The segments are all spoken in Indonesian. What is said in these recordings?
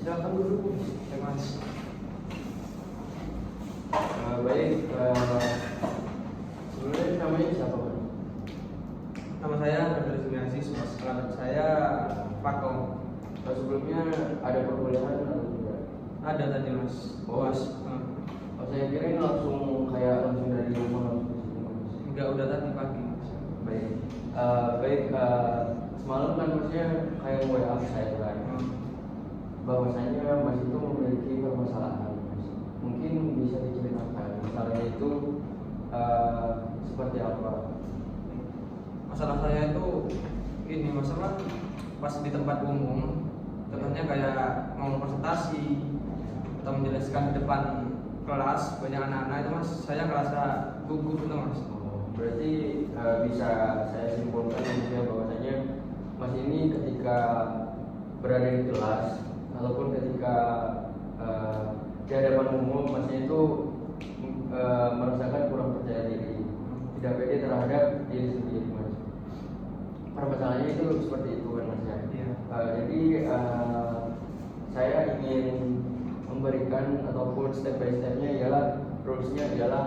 Silakan dulu, Mas. Baik, sebenarnya namanya siapa, Mas? Nama saya Fadil Sumiasi, nama saya Pakong. Sebelumnya ada perkuliahan atau tidak? Ada tadi Mas. Oh, Mas. Saya kira ini langsung dari rumah langsung ke sini, Mas. Enggak, udah tadi pagi Mas. Baik, semalam kan Masnya kayak WA saya kan, bahwasanya Mas itu memiliki permasalahan, Mas. Mungkin bisa diceritakan masalahnya itu seperti apa? Masalah saya itu ini, masalah pas di tempat umum, contohnya kayak mau presentasi atau menjelaskan di depan kelas banyak anak-anak itu Mas, saya ngerasa gugup itu Mas. Berarti bisa saya simpulkan bahwasanya Mas ini ketika berada di kelas ataupun ketika di hadapan umum, Masnya itu merasakan kurang percaya diri, tidak pede terhadap diri sendiri, Mas. Permasalahannya itu seperti itu kan, Mas ya. Jadi saya ingin memberikan ataupun step by stepnya ialah rulesnya ialah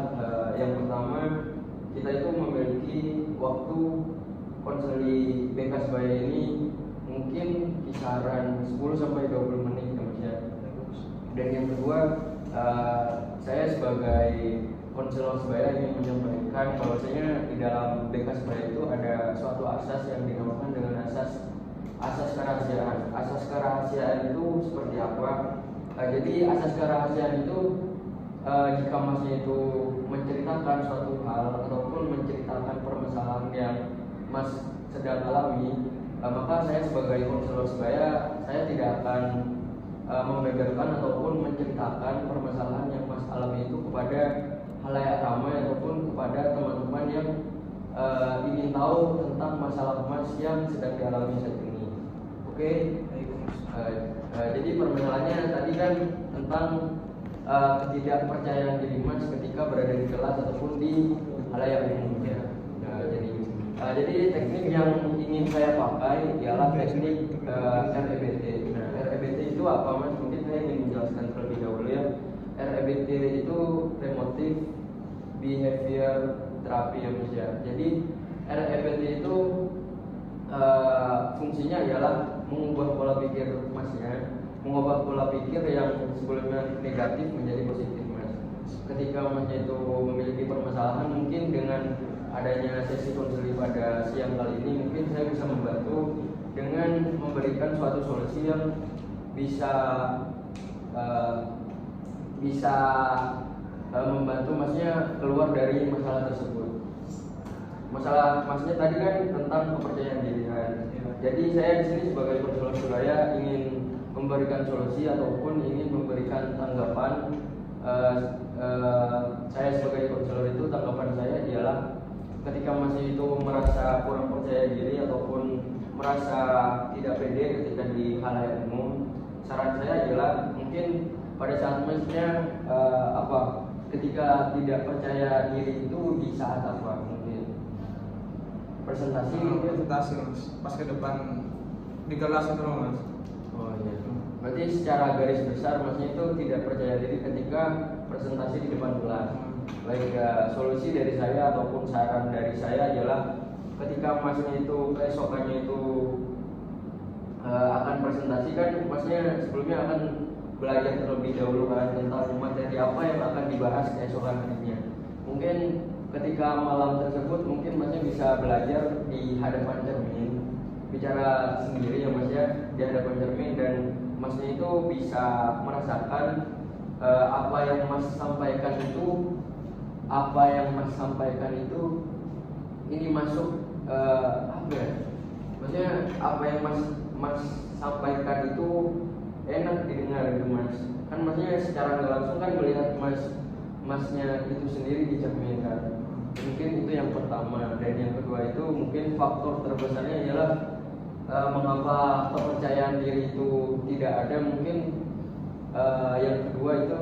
yang pertama, kita itu memiliki waktu konseli BK Sebaya ini mungkin kisaran 10 sampai 20 menit ya Mas ya. Dan yang kedua, saya sebagai konselor Sebaya ingin menyampaikan bahwasanya di dalam BK Sebaya itu ada suatu asas yang dinamakan dengan asas kerahasiaan. Asas kerahasiaan itu seperti apa? Jadi asas kerahasiaan itu jika Masnya itu menceritakan suatu hal ataupun menceritakan permasalahan yang Mas sedang alami, maka saya sebagai konselor Sebaya, saya tidak akan membeberkan ataupun menceritakan permasalahan yang Mas alami itu kepada halayak ramai ataupun kepada teman-teman yang ingin tahu tentang masalah Mas yang sedang dialami saat ini. Oke? Jadi permasalahannya tadi kan tentang ketidakpercayaan diri Mas ketika berada di kelas ataupun di halayak umum ya. Jadi teknik yang ingin saya pakai ialah teknik REBT. Nah, REBT itu apa Mas? Mungkin saya ingin menjelaskan terlebih dahulu ya. REBT itu Remotive Behavior Therapy ya Mas ya. Jadi REBT itu fungsinya ialah mengubah pola pikir Masnya, mengubah pola pikir yang sebelumnya negatif menjadi positif Mas. Ketika Masnya itu memiliki permasalahan, mungkin dengan adanya sesi konseling pada siang kali ini, mungkin saya bisa membantu dengan memberikan suatu solusi yang bisa membantu Masnya keluar dari masalah tersebut. Masalah Masnya tadi kan tentang kepercayaan diri kan. Jadi saya di sini sebagai konselor Sebaya ingin memberikan solusi ataupun ingin memberikan tanggapan. Saya sebagai konselor itu, tanggapan saya ialah ketika Masnya itu merasa kurang percaya diri ataupun merasa tidak pede ketika di halayak umum, saran saya adalah mungkin pada saat Masnya ketika tidak percaya diri itu di saat apa? Mungkin presentasi Mas, pas ke depan di kelas itu Mas. Oh iya. Berarti secara garis besar Masnya itu tidak percaya diri ketika presentasi di depan kelas. Baik, solusi dari saya ataupun saran dari saya adalah ketika Masnya itu keesokannya itu akan presentasi kan, Masnya sebelumnya akan belajar terlebih dahulu kan tentang materi apa yang akan dibahas keesokan harinya. Mungkin ketika malam tersebut mungkin Masnya bisa belajar di hadapan cermin, bicara sendiri ya Mas ya, di hadapan cermin, dan Masnya itu bisa merasakan apa yang Mas sampaikan itu ini masuk maksudnya apa yang Mas sampaikan itu enak didengar gitu Mas. Kan Masnya secara nggak langsung kan melihat Masnya itu sendiri di cermin kan. Mungkin itu yang pertama, dan yang kedua itu mungkin faktor terbesarnya adalah mengapa kepercayaan diri itu tidak ada. Mungkin yang kedua itu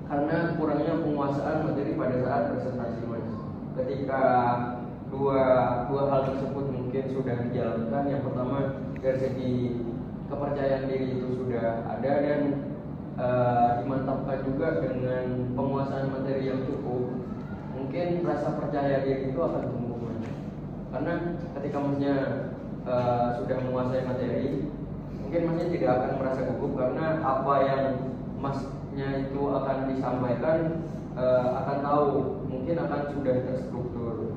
karena kurangnya penguasaan materi pada saat presentasi Mas. Ketika dua hal tersebut mungkin sudah dijalankan, yang pertama dari segi kepercayaan kepercayaan diri itu sudah ada dan dimantapkan juga dengan penguasaan materi yang cukup, mungkin rasa percaya diri itu akan tumbuh Mas. Karena ketika Masnya sudah menguasai materi, mungkin Masnya tidak akan merasa gugup karena apa yang Masnya itu akan disampaikan akan tahu, mungkin akan sudah terstruktur.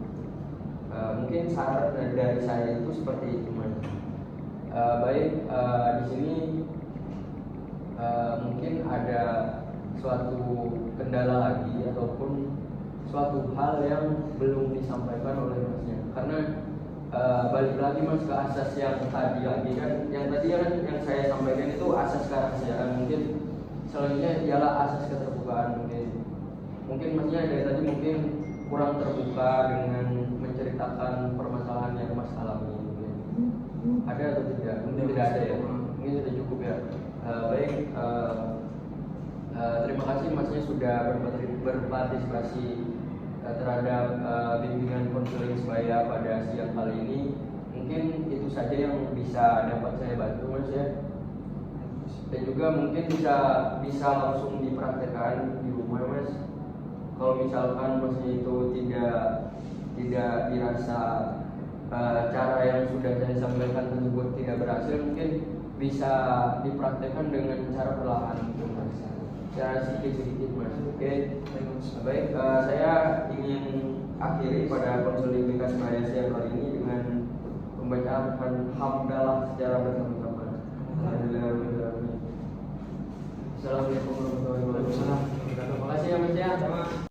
Mungkin saran dari saya itu seperti itu Mas. Baik, di sini mungkin ada suatu kendala lagi ataupun suatu hal yang belum disampaikan oleh Masnya. Karena balik lagi Mas ke asas yang tadi lagi kan, yang tadi kan yang saya sampaikan itu asas kerahasiaan. Mungkin selanjutnya ialah asas keterbukaan. Mungkin Masnya dari tadi mungkin kurang terbuka dengan menceritakan permasalahan yang Mas alami. Mungkin ada atau tidak? Mungkin tidak ada ya. Mungkin sudah cukup ya. Baik, terima kasih Masnya sudah berpartisipasi terhadap bimbingan konseling sebaya pada siang kali ini. Mungkin itu saja yang bisa dapat saya bantu Mas ya. Dan juga mungkin bisa langsung dipraktekkan di rumah Mas. Kalau misalkan Masnya itu tidak dirasa cara yang sudah saya sampaikan tersebut tidak berhasil, mungkin bisa dipraktekkan dengan cara perlahan gitu Mas. Cara sedikit-sedikit Mas. Oke. Baik, saya ingin akhiri pada konseling BK Sebaya siang kali ini dengan membacaan hamdalah secara bersama-sama. Alhamdulillah. Assalamualaikum warahmatullahi wabarakatuh. Terima kasih ya Mas ya.